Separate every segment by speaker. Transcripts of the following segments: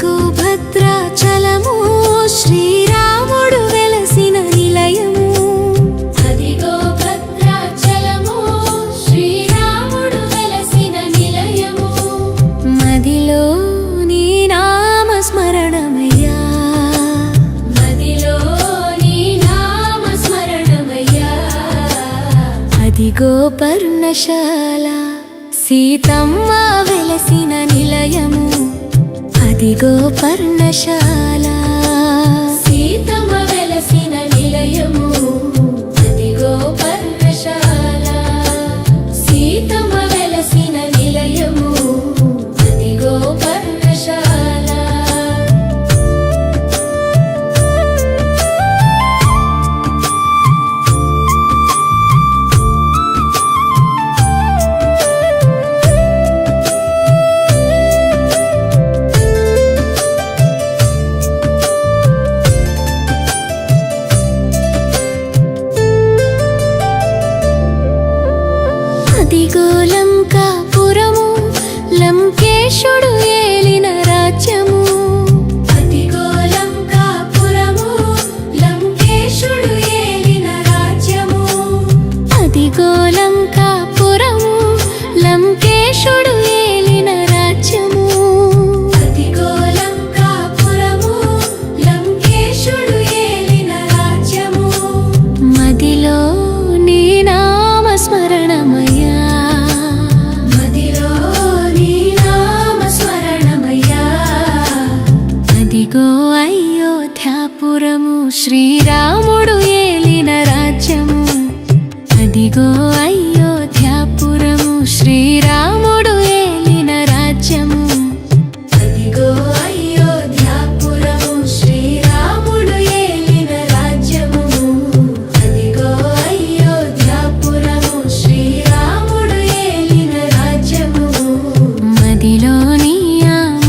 Speaker 1: అదిగో భద్రాచలము శ్రీరాముడు వెలసిన నిలయము. అదిగో భద్రాచలము శ్రీరాముడు వెలసిన నిలయము. మదిలో నీ నామ స్మరణమయ్యా, మదిలో నీ నామ స్మరణమయ్యా. అదిగో పర్ణశాల సీతమ్మ వెలసిన నిలయము. అదిగో పర్ణశాల సీతమ్మ వెలసిన నిలయము. అదిగో పర్ణశాల సీతమ్మ వెలసిన నిలయము. అదిగో పర్ణశాల. అదిగో లంకాపురము లంకేశుడు ఏలిన రాజ్యము. అదిగో లంకాపురము లంకేశుడు ఏలిన రాజ్యము. అదిగో లంకాపురము లంకేశుడు ఏలిన రాజ్యము. అదిగో లంకాపురము లంకేశుడు ఏలిన రాజ్యము. మదిలో నీ నామ స్మరణమయ్యా, మదిలో నీ నామ స్మరణమయ్యా. అదిగో అయోధ్యాపురము శ్రీరాముడు ఏలిన రాజ్యము. అదిగో అయోధ్యాపురము శ్రీరాముడు ఏలిన రాజ్యము. అదిగో అయోధ్యాపురము శ్రీరాముడు ఏలిన రాజ్యము. అదిగో అయోధ్యాపురము శ్రీరాముడు ఏలిన రాజ్యము. మదిలో నీ నామ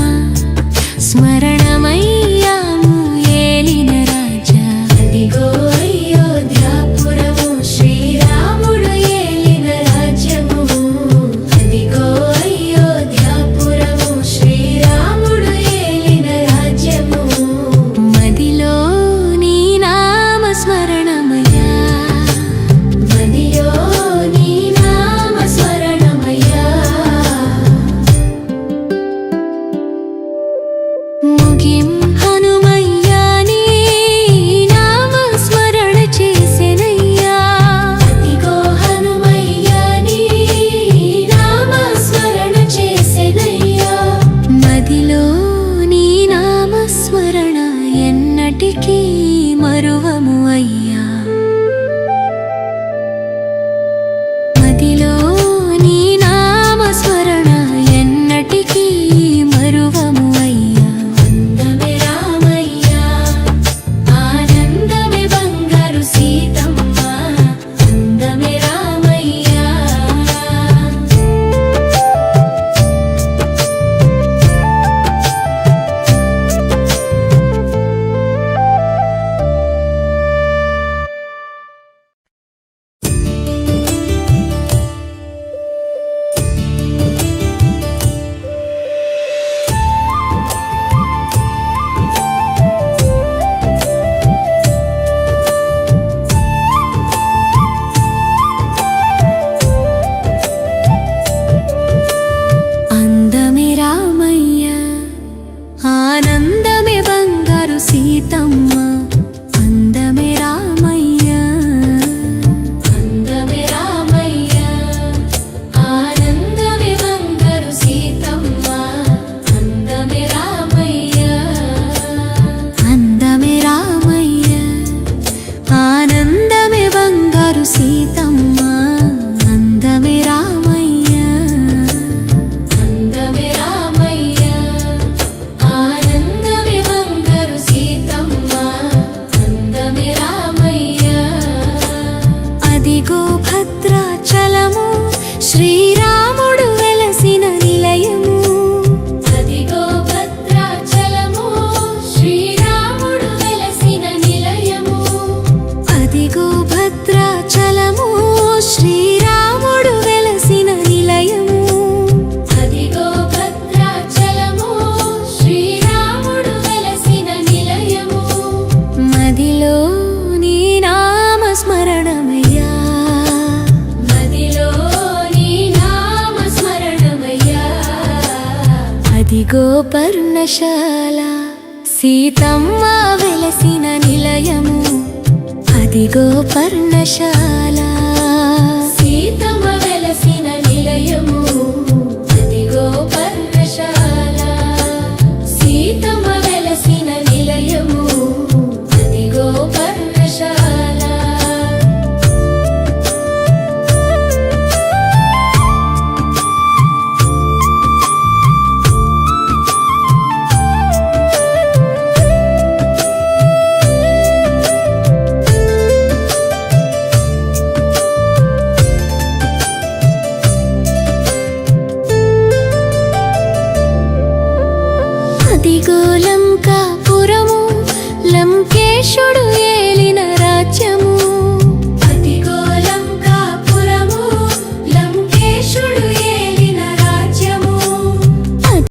Speaker 1: స్మరణమయ్యాము ఏలిన రాజా. అదిగో అయోధ్యాపురము శ్రీరాముడు ఏలిన రాజ్యము. అదిగో అయోధ్యాపురము శ్రీరాముడు ఏలిన రాజ్యము. మదిలో నీ నామ స్మరణమయ్యా, మదిలో నీ నామ స్మరణమయ్యా. ముగిం హనుమయ్యా నీ నామ స్మరణ చేసెనయ్యా. అదిగో హనుమయ్యా నీ నామ స్మరణ చేసెనయ్యా. మదిలో నీ నామ స్మరణ ఎన్నటికీ మరువము అయ్యా. మదిలో నీ నామ స్మరణ ఎన్నటికీ మరువము అయ్యా. అందమే రామయ్యా ఆనందమే బంగారు సీతమ్మ. అందమే రామయ్యా. అందమే రామయ్యా ఆనందమే బంగారు సీతమ్మ. అందమే రామయ్యా. అందమే రామయ్యా ఆనందమే బంగారు సీతమ్మ. అందమే రామయ్యా. అందమే రామయ్యా ఆనందమే బంగారు సీతమ్మ. అందమే రామయ్యా. అందమే రామయ్యా ఆనందమే బంగారు సీతమ్మ. పర్ణశాల సీతమ్మ వెలసిన నిలయము అదిగో పర్ణశాల సీతమ్మ వెలసిన నిలయము అదిగో పర్ణశాల సీతమ్మ వెలసిన నిలయము అదిగో పర్ణశాల అదిగో లంకాపురము లంకేశుడు